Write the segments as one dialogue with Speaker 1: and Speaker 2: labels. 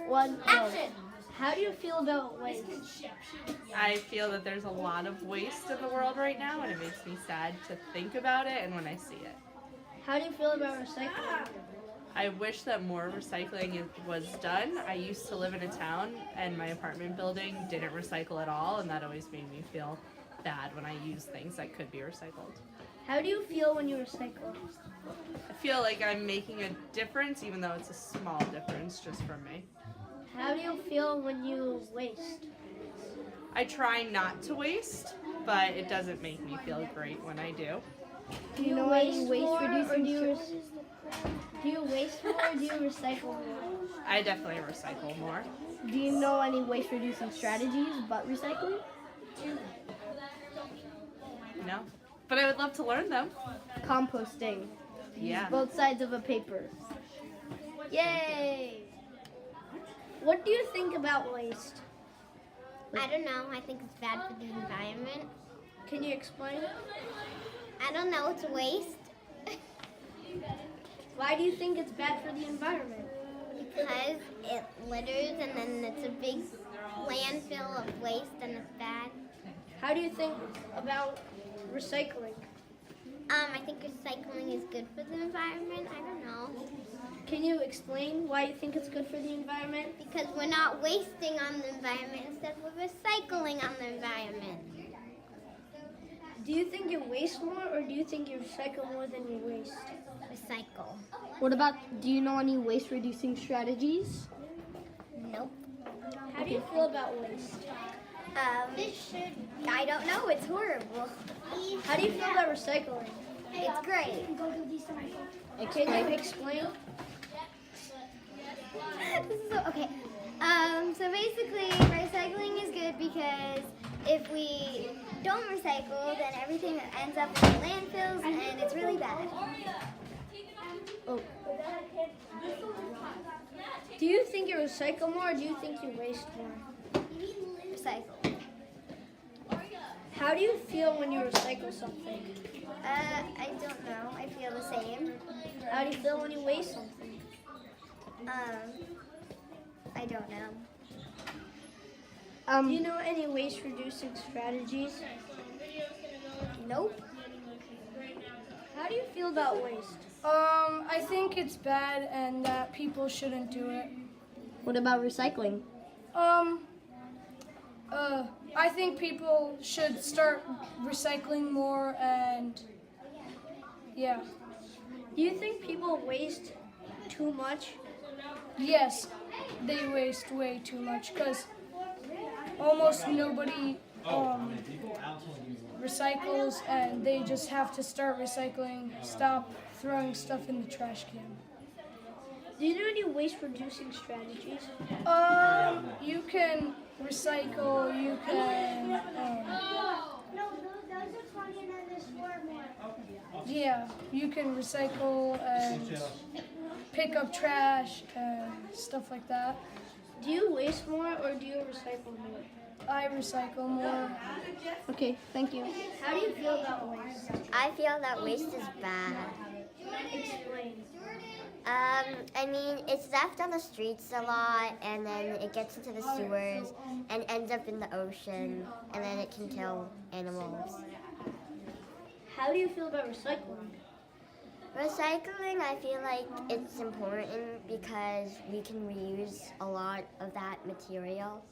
Speaker 1: One, action! How do you feel about waste?
Speaker 2: I feel that there's a lot of waste in the world right now, and it makes me sad to think about it and when I see it.
Speaker 1: How do you feel about recycling?
Speaker 2: I wish that more recycling was done. I used to live in a town, and my apartment building didn't recycle at all, and that always made me feel bad when I use things that could be recycled.
Speaker 1: How do you feel when you recycle?
Speaker 2: I feel like I'm making a difference, even though it's a small difference just for me.
Speaker 1: How do you feel when you waste?
Speaker 2: I try not to waste, but it doesn't make me feel great when I do.
Speaker 1: Do you waste more or do you waste more or do you recycle more?
Speaker 2: I definitely recycle more.
Speaker 1: Do you know any waste reducing strategies but recycling?
Speaker 2: No, but I would love to learn them.
Speaker 1: Composting.
Speaker 2: Yeah.
Speaker 1: Both sides of a paper. Yay! What do you think about waste?
Speaker 3: I don't know. I think it's bad for the environment.
Speaker 1: Can you explain?
Speaker 3: I don't know. It's waste
Speaker 1: Why do you think it's bad for the environment?
Speaker 3: because it litters and then it's a big landfill of waste and it's bad.
Speaker 1: How do you think about recycling?
Speaker 3: I think recycling is good for the environment. I don't know.
Speaker 1: Can you explain why you think it's good for the environment?
Speaker 3: Because we're not wasting on the environment, instead we're recycling on the environment.
Speaker 1: Do you think you waste more or do you think you recycle more than you waste?
Speaker 3: Recycle.
Speaker 1: What about, do you know any waste reducing strategies?
Speaker 3: Nope.
Speaker 1: How do you feel about waste?
Speaker 3: I don't know. It's horrible.
Speaker 1: How do you feel about recycling?
Speaker 3: It's great.
Speaker 1: Can you explain?
Speaker 3: Okay. So basically, recycling is good because if we don't recycle, then everything ends up in landfills, and it's really bad.
Speaker 1: Oh. Do you think you recycle more or do you think you waste more?
Speaker 3: Recycle.
Speaker 1: How do you feel when you recycle something?
Speaker 3: I don't know. I feel the same.
Speaker 1: How do you feel when you waste something?
Speaker 3: I don't know.
Speaker 1: Do you know any waste reducing strategies?
Speaker 3: Nope.
Speaker 1: How do you feel about waste?
Speaker 4: I think it's bad and that people shouldn't do it.
Speaker 1: What about recycling?
Speaker 4: I think people should start recycling more and yeah.
Speaker 1: Do you think people waste too much?
Speaker 4: Yes, they waste way too much because almost nobody recycles and they just have to start recycling, stop throwing stuff in the trash can.
Speaker 1: Do you know any waste reducing strategies?
Speaker 4: You can recycle, you can, yeah, you can recycle and pick up trash and stuff like that.
Speaker 1: Do you waste more or do you recycle more?
Speaker 4: I recycle more.
Speaker 1: Okay, thank you. How do you feel about waste?
Speaker 3: I feel that waste is bad.
Speaker 1: Explain.
Speaker 3: I mean, it's left on the streets a lot, and then it gets into the sewers and ends up in the ocean, and then it can kill animals.
Speaker 1: How do you feel about recycling?
Speaker 3: Recycling, I feel like it's important because we can reuse a lot of that material.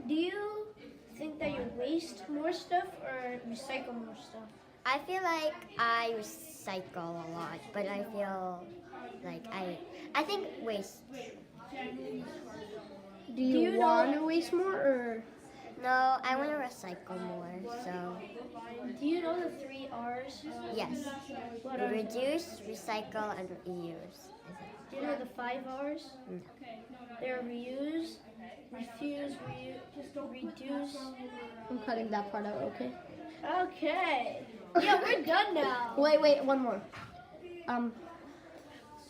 Speaker 1: Do you think that you waste more stuff or recycle more stuff?
Speaker 3: I feel like I recycle a lot, but I feel like I think waste.
Speaker 1: Do you want to waste more or?
Speaker 3: No, I want to recycle more, so
Speaker 1: Do you know the 3 R's?
Speaker 3: yes.
Speaker 1: What are
Speaker 3: Reduce, recycle, and reuse.
Speaker 1: Do you know the 5 R's?
Speaker 3: No.
Speaker 1: They're reuse, refuse, reduce. I'm cutting that part out, okay? Okay. Yeah, we're done now. Wait, one more.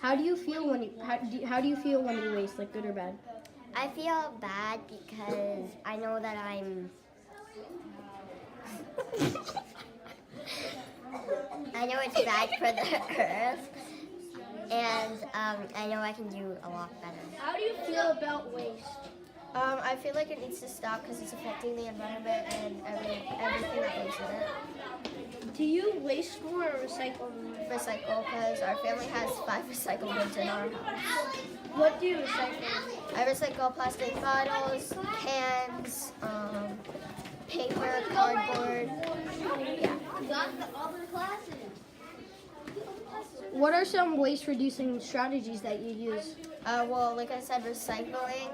Speaker 1: How do you feel when you waste, like good or bad?
Speaker 3: I feel bad because I know that I know it's bad for the earth, and I know I can do a lot better.
Speaker 1: How do you feel about waste?
Speaker 3: I feel like it needs to stop because it's affecting the environment and everything that lives in it.
Speaker 1: Do you waste more or recycle more?
Speaker 3: Recycle, because our family has 5 recycle bins in our house.
Speaker 1: What do you recycle?
Speaker 3: I recycle plastic bottles, cans, paper, cardboard. Yeah.
Speaker 1: What are some waste reducing strategies that you use?
Speaker 3: Well, like I said, recycling.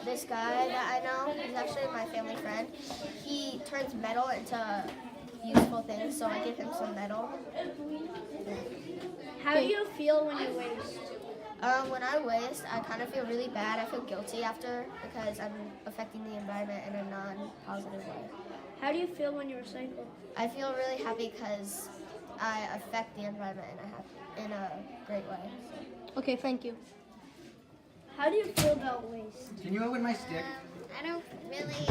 Speaker 3: This guy that I know, he's actually my family friend. He turns metal into useful things, so I give him some metal.
Speaker 1: How do you feel when you waste?
Speaker 3: When I waste, I kind of feel really bad. I feel guilty after because I'm affecting the environment in a non-positive way.
Speaker 1: How do you feel when you recycle?
Speaker 3: I feel really happy because I affect the environment in a great way.
Speaker 1: Okay, thank you. How do you feel about waste?
Speaker 5: Can you open my stick?
Speaker 3: I don't really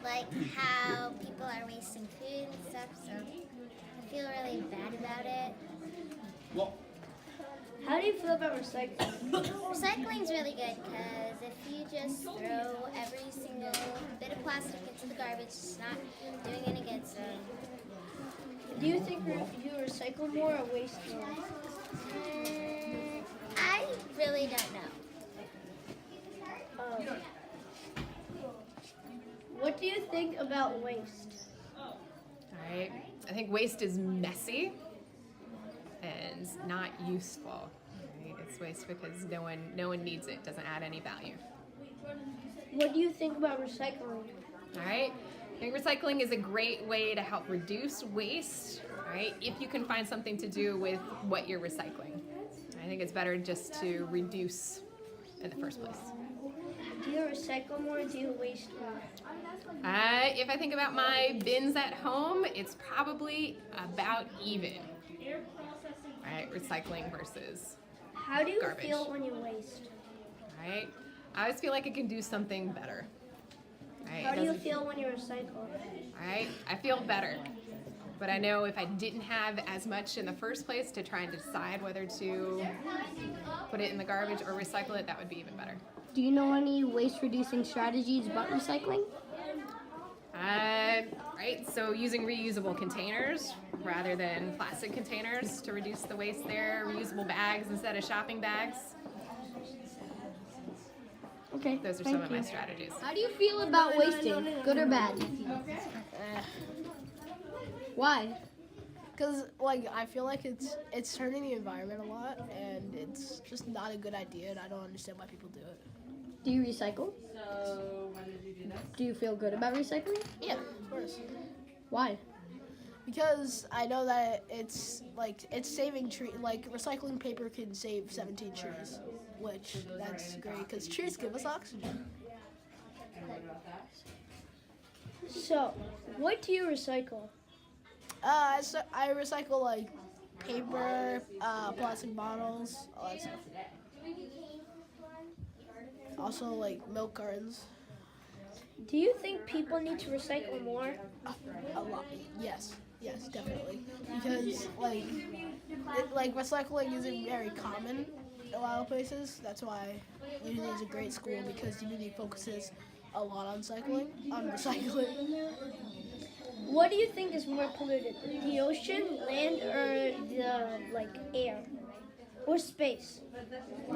Speaker 3: like how people are wasting food and stuff, so I feel really bad about it.
Speaker 5: Well,
Speaker 1: How do you feel about recycling?
Speaker 3: Recycling's really good because if you just throw every single bit of plastic into the garbage, it's not doing any good. So,
Speaker 1: Do you think you recycle more or waste more?
Speaker 3: I really don't know.
Speaker 1: What do you think about waste?
Speaker 6: Alright, I think waste is messy and not useful. Right? It's waste because no one needs it, doesn't add any value.
Speaker 1: What do you think about recycling?
Speaker 6: Alright, I think recycling is a great way to help reduce waste, alright, if you can find something to do with what you're recycling. I think it's better just to reduce in the first place.
Speaker 1: Do you recycle more or do you waste more?
Speaker 6: If I think about my bins at home, it's probably about even. Right, recycling versus
Speaker 1: How do you
Speaker 6: garbage.
Speaker 1: feel when you waste?
Speaker 6: Right, I always feel like I can do something better. Right,
Speaker 1: How do you feel when you recycle?
Speaker 6: Right, I feel better, but I know if I didn't have as much in the first place to try and decide whether to put it in the garbage or recycle it, that would be even better.
Speaker 1: Do you know any waste reducing strategies about recycling?
Speaker 6: Right, so using reusable containers rather than plastic containers to reduce the waste there, reusable bags instead of shopping bags.
Speaker 1: Okay,
Speaker 6: Those are some of my strategies.
Speaker 1: How do you feel about wasting? Good or bad? Why?
Speaker 7: Because I feel like it's hurting the environment a lot, and it's just not a good idea, and I don't understand why people do it.
Speaker 1: Do you recycle?
Speaker 2: So when did you do this?
Speaker 1: Do you feel good about recycling?
Speaker 7: Yeah, of course.
Speaker 1: Why?
Speaker 7: Because I know that it's saving tree. Recycling paper can save 17 trees, which that's great because trees give us oxygen.
Speaker 1: So, what do you recycle?
Speaker 7: I recycle paper, plastic bottles, all that stuff. Also milk cartons.
Speaker 1: Do you think people need to recycle more?
Speaker 7: A lot. Yes, definitely. Because recycling isn't very common in a lot of places. That's why Unity is a great school because Unity focuses a lot on recycling.
Speaker 1: What do you think is more polluted? The ocean, land, or the air? Or space?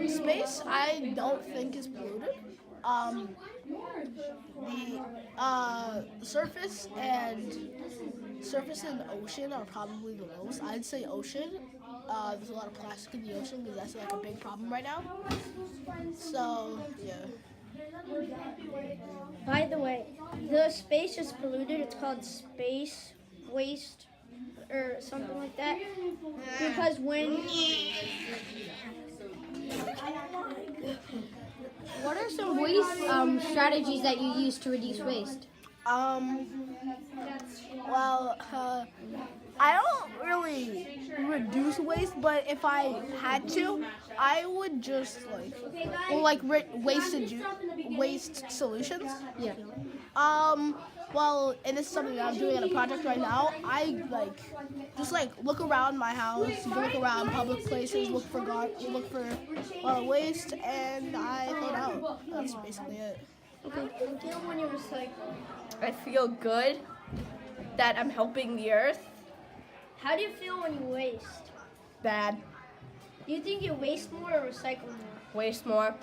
Speaker 7: Space, I don't think is polluted. The surface and ocean are probably the most. I'd say ocean. There's a lot of plastic in the ocean because that's a big problem right now. So yeah.
Speaker 1: By the way, the space is polluted. It's called space waste or something like that. Because what are some waste strategies that you use to reduce waste?
Speaker 7: I don't really reduce waste, but if I had to, I would just waste solutions.
Speaker 1: Yeah.
Speaker 7: Well, and this is something that I'm doing at a project right now. I just look around my house, look around public places, look for a lot of waste, and I throw it out. That's basically it.
Speaker 1: Okay. Feel when you recycle.
Speaker 8: I feel good that I'm helping the earth.
Speaker 1: How do you feel when you waste?
Speaker 8: Bad.
Speaker 1: Do you think you waste more or recycle more?
Speaker 8: Waste more.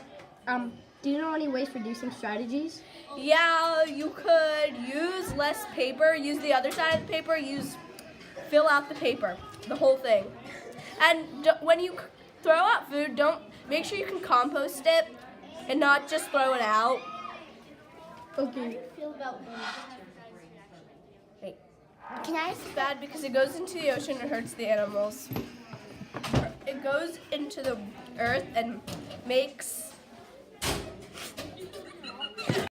Speaker 1: Do you know any waste reducing strategies?
Speaker 8: Yeah, you could use less paper, use the other side of the paper, fill out the paper, the whole thing. And when you throw out food, make sure you can compost it and not just throw it out.
Speaker 1: Okay. How do you feel about waste?
Speaker 8: Can I? It's bad because it goes into the ocean and hurts the animals. It goes into the earth and makes